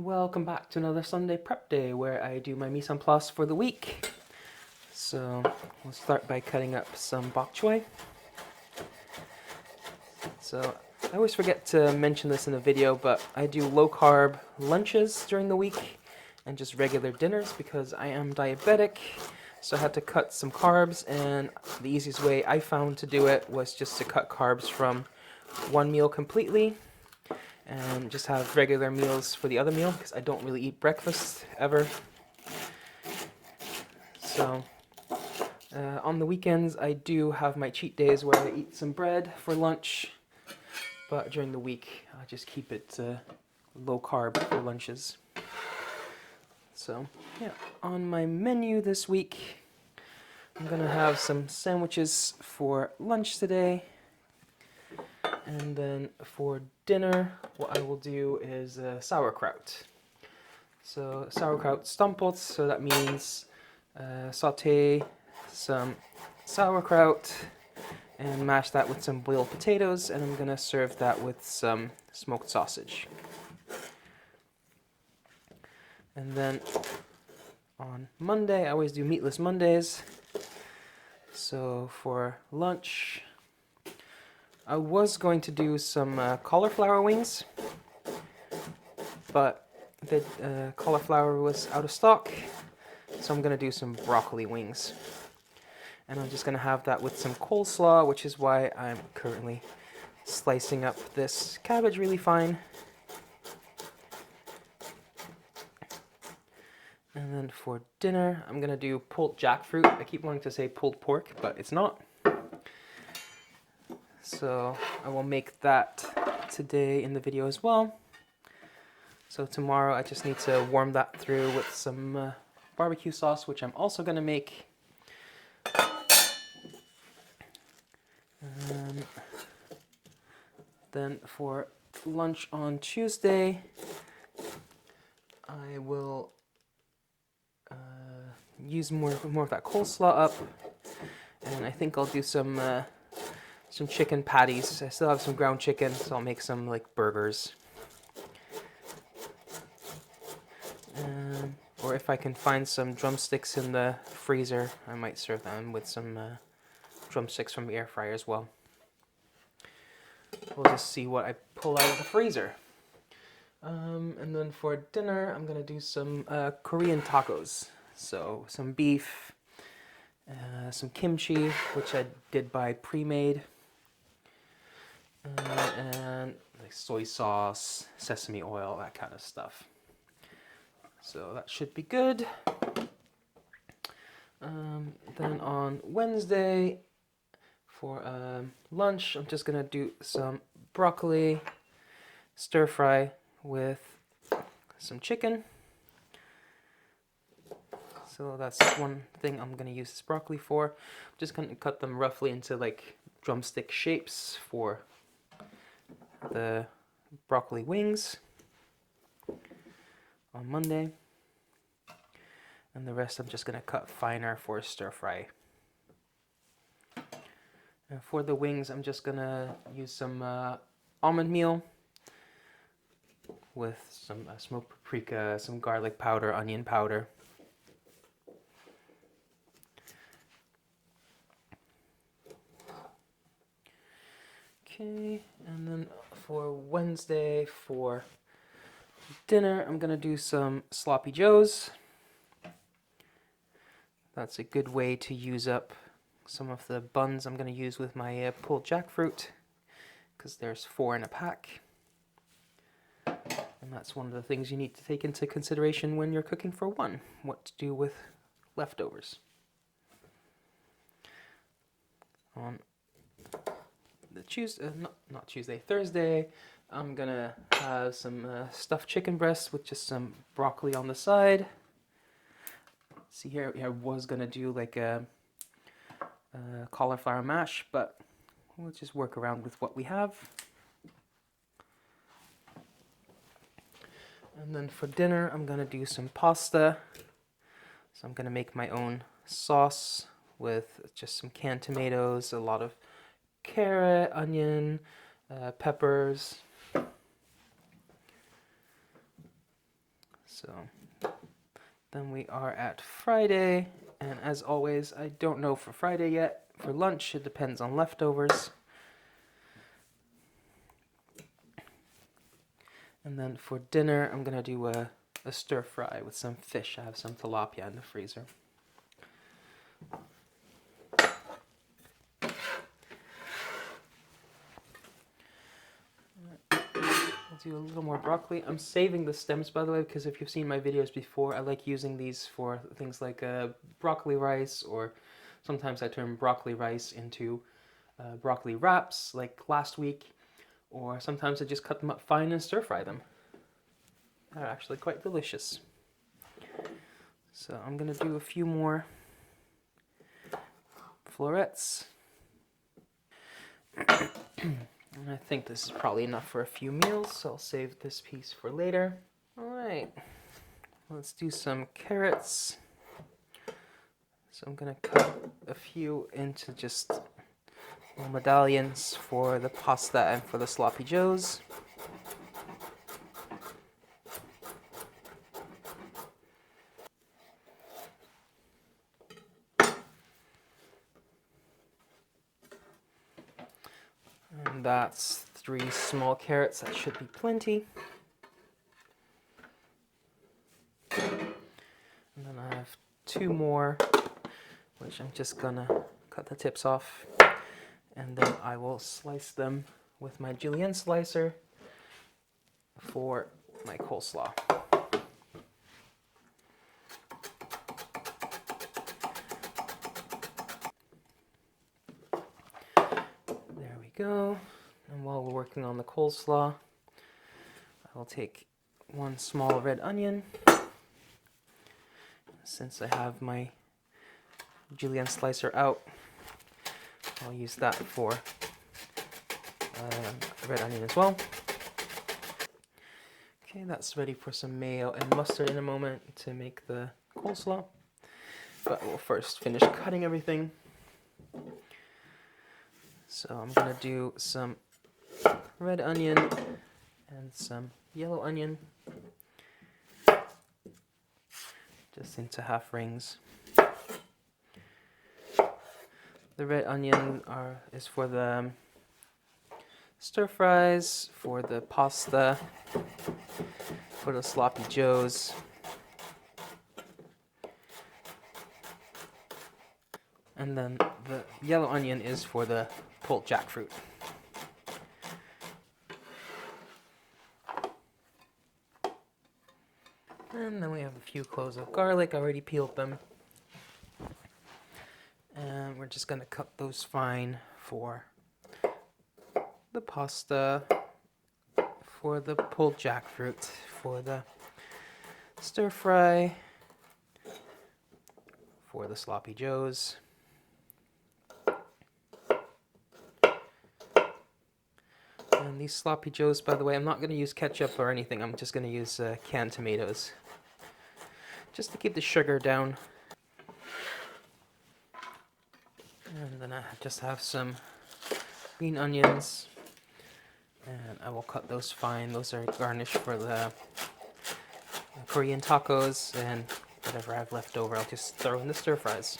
Welcome back to another Sunday prep day where I do my mise en place for the week. So we'll start by cutting up some bok choy. So I always forget to mention this in the video, but I do low carb lunches during the week and just regular dinners because I am diabetic. So I had to cut some carbs, and the easiest way I found to do it was just to cut carbs from one meal completely and just have regular meals for the other meal because I don't really eat breakfast ever. So on the weekends I do have my cheat days where I eat some bread for lunch, but during the week I just keep it low carb for lunches. So yeah, on my menu this week I'm gonna have some sandwiches for lunch today. And then for dinner, what I will do is sauerkraut. So sauerkraut stamppot, so that means saute some sauerkraut and mash that with some boiled potatoes, and I'm gonna serve that with some smoked sausage. And then on Monday, I always do meatless Mondays. So for lunch, I was going to do some cauliflower wings, but the cauliflower was out of stock, so I'm going to do some broccoli wings. And I'm just going to have that with some coleslaw, which is why I'm currently slicing up this cabbage really fine. And then for dinner, I'm going to do pulled jackfruit. I keep wanting to say pulled pork, but it's not. So I will make that today in the video as well. So tomorrow I just need to warm that through with some barbecue sauce, which I'm also going to make. Then for lunch on Tuesday, I will use more of that coleslaw up, and I think I'll do some chicken patties. I still have some ground chicken, so I'll make some like burgers. Or if I can find some drumsticks in the freezer, I might serve them with some drumsticks from the air fryer as well. We'll just see what I pull out of the freezer. And then for dinner, I'm gonna do some Korean tacos. So some beef, some kimchi, which I did buy pre-made, and like soy sauce, sesame oil, that kind of stuff. So that should be good. Then on Wednesday, for lunch, I'm just gonna do some broccoli stir fry with some chicken. So that's one thing I'm gonna use this broccoli for. I'm just gonna cut them roughly into like drumstick shapes for the broccoli wings on Monday. And the rest I'm just gonna cut finer for stir fry. And for the wings, I'm just gonna use some almond meal with some smoked paprika, some garlic powder, onion powder. Okay, and then for Wednesday, for dinner, I'm gonna do some sloppy joes. That's a good way to use up some of the buns I'm gonna use with my pulled jackfruit, because there's 4 in a pack. And that's one of the things you need to take into consideration when you're cooking for one, what to do with leftovers. On the Thursday, I'm gonna have some stuffed chicken breasts with just some broccoli on the side. See here, I was gonna do like a cauliflower mash, but we'll just work around with what we have. And then for dinner, I'm gonna do some pasta. So I'm gonna make my own sauce with just some canned tomatoes, a lot of carrot, onion, peppers. So then we are at Friday, and as always, I don't know for Friday yet. For lunch, it depends on leftovers. And then for dinner, I'm gonna do a stir fry with some fish. I have some tilapia in the freezer. I'll do a little more broccoli. I'm saving the stems, by the way, because if you've seen my videos before, I like using these for things like broccoli rice, or sometimes I turn broccoli rice into broccoli wraps, like last week, or sometimes I just cut them up fine and stir fry them. They're actually quite delicious. So I'm gonna do a few more florets. And I think this is probably enough for a few meals, so I'll save this piece for later. Alright, let's do some carrots. So I'm gonna cut a few into just little medallions for the pasta and for the sloppy joes. And that's 3 small carrots, that should be plenty. And then I have 2 more, which I'm just gonna cut the tips off. And then I will slice them with my julienne slicer for my coleslaw. There we go. And while we're working on the coleslaw, I will take 1 small red onion. Since I have my julienne slicer out, I'll use that for red onion as well. Okay, that's ready for some mayo and mustard in a moment to make the coleslaw. But we'll first finish cutting everything. So I'm gonna do some red onion and some yellow onion, just into half rings. The red onion is for the stir fries, for the pasta, for the sloppy joes. And then the yellow onion is for the pulled jackfruit. And then we have a few cloves of garlic. I already peeled them. And we're just going to cut those fine for the pasta, for the pulled jackfruit, for the stir fry, for the sloppy joes. And these sloppy joes, by the way, I'm not going to use ketchup or anything. I'm just going to use canned tomatoes, just to keep the sugar down. And then I just have some green onions, and I will cut those fine. Those are garnished for the Korean tacos, and whatever I have left over, I'll just throw in the stir fries.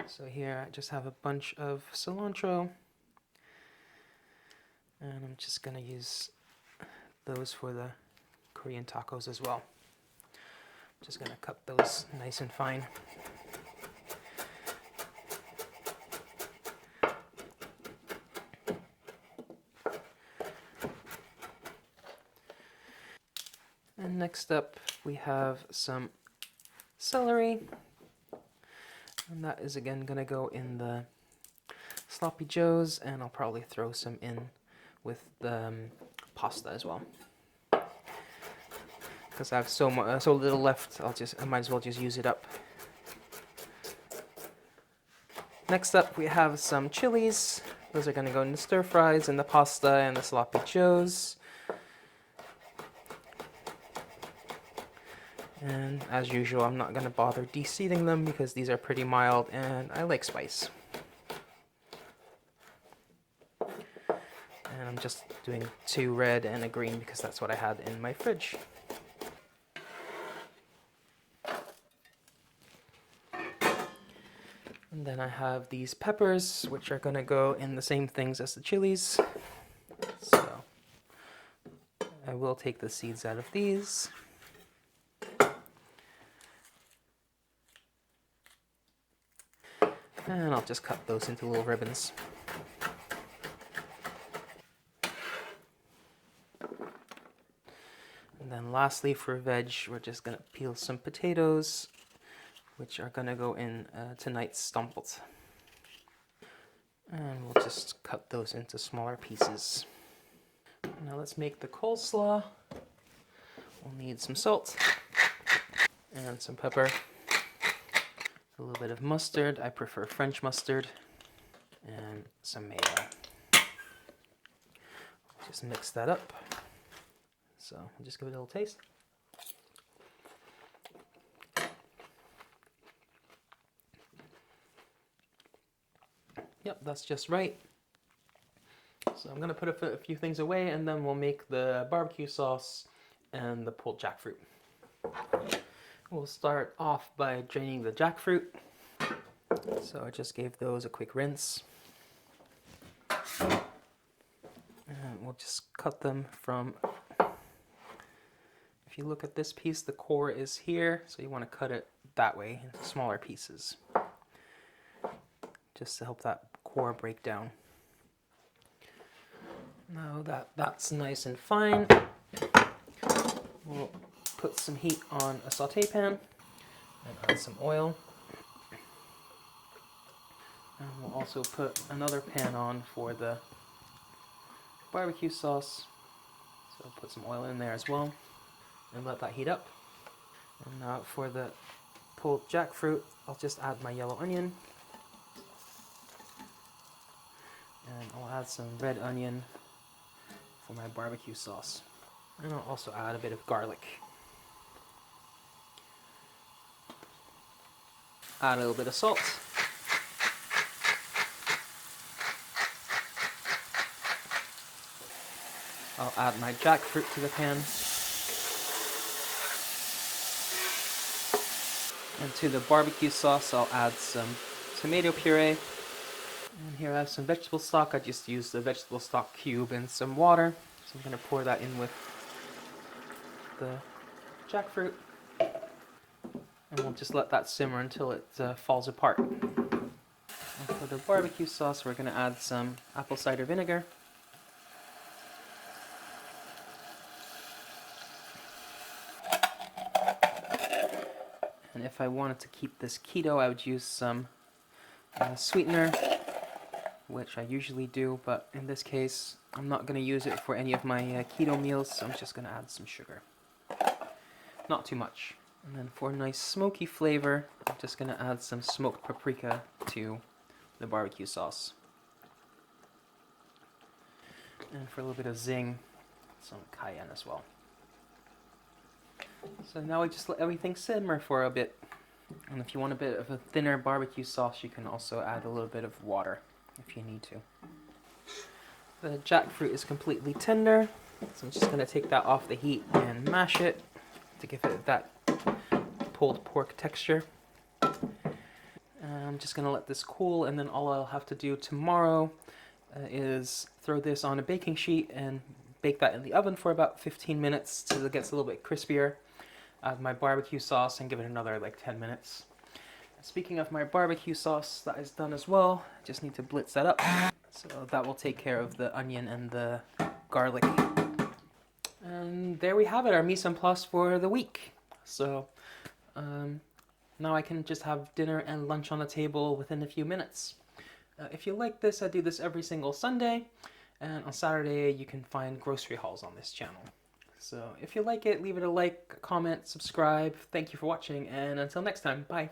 So here I just have a bunch of cilantro, and I'm just going to use those for the Korean tacos as well. Just going to cut those nice and fine. And next up we have some celery, and that is again going to go in the sloppy joes, and I'll probably throw some in with the pasta as well. Because I have so little left, I might as well just use it up. Next up we have some chilies. Those are going to go in the stir fries and the pasta and the sloppy joes. And as usual, I'm not going to bother de-seeding them because these are pretty mild and I like spice. And I'm just doing 2 red and a green because that's what I had in my fridge. And then I have these peppers, which are going to go in the same things as the chilies. So I will take the seeds out of these. And I'll just cut those into little ribbons. And then lastly for veg, we're just going to peel some potatoes, which are going to go in tonight's stamppot. And we'll just cut those into smaller pieces. Now let's make the coleslaw. We'll need some salt and some pepper, a little bit of mustard. I prefer French mustard, and some mayo. Just mix that up. So we'll just give it a little taste. Yep, that's just right. So I'm going to put a few things away, and then we'll make the barbecue sauce and the pulled jackfruit. We'll start off by draining the jackfruit. So I just gave those a quick rinse. And we'll just cut them from, if you look at this piece, the core is here, so you want to cut it that way into smaller pieces, just to help that core break down. Now that that's nice and fine, we'll put some heat on a saute pan and add some oil. And we'll also put another pan on for the barbecue sauce. So put some oil in there as well and let that heat up. And now for the pulled jackfruit, I'll just add my yellow onion. And I'll add some red onion for my barbecue sauce. And I'll also add a bit of garlic. Add a little bit of salt. I'll add my jackfruit to the pan. And to the barbecue sauce, I'll add some tomato puree. And here I have some vegetable stock. I just used the vegetable stock cube and some water. So I'm going to pour that in with the jackfruit. And we'll just let that simmer until it falls apart. And for the barbecue sauce, we're going to add some apple cider vinegar. And if I wanted to keep this keto, I would use some sweetener, which I usually do, but in this case, I'm not going to use it for any of my keto meals, so I'm just going to add some sugar. Not too much. And then for a nice smoky flavor, I'm just going to add some smoked paprika to the barbecue sauce. And for a little bit of zing, some cayenne as well. So now we just let everything simmer for a bit. And if you want a bit of a thinner barbecue sauce, you can also add a little bit of water if you need to. The jackfruit is completely tender, so I'm just going to take that off the heat and mash it to give it that pulled pork texture. I'm just going to let this cool, and then all I'll have to do tomorrow is throw this on a baking sheet and bake that in the oven for about 15 minutes till it gets a little bit crispier. Add my barbecue sauce and give it another like 10 minutes. Speaking of my barbecue sauce, that is done as well. Just need to blitz that up. So that will take care of the onion and the garlic. And there we have it, our mise en place for the week. So now I can just have dinner and lunch on the table within a few minutes. If you like this, I do this every single Sunday. And on Saturday, you can find grocery hauls on this channel. So if you like it, leave it a like, comment, subscribe. Thank you for watching, and until next time, bye.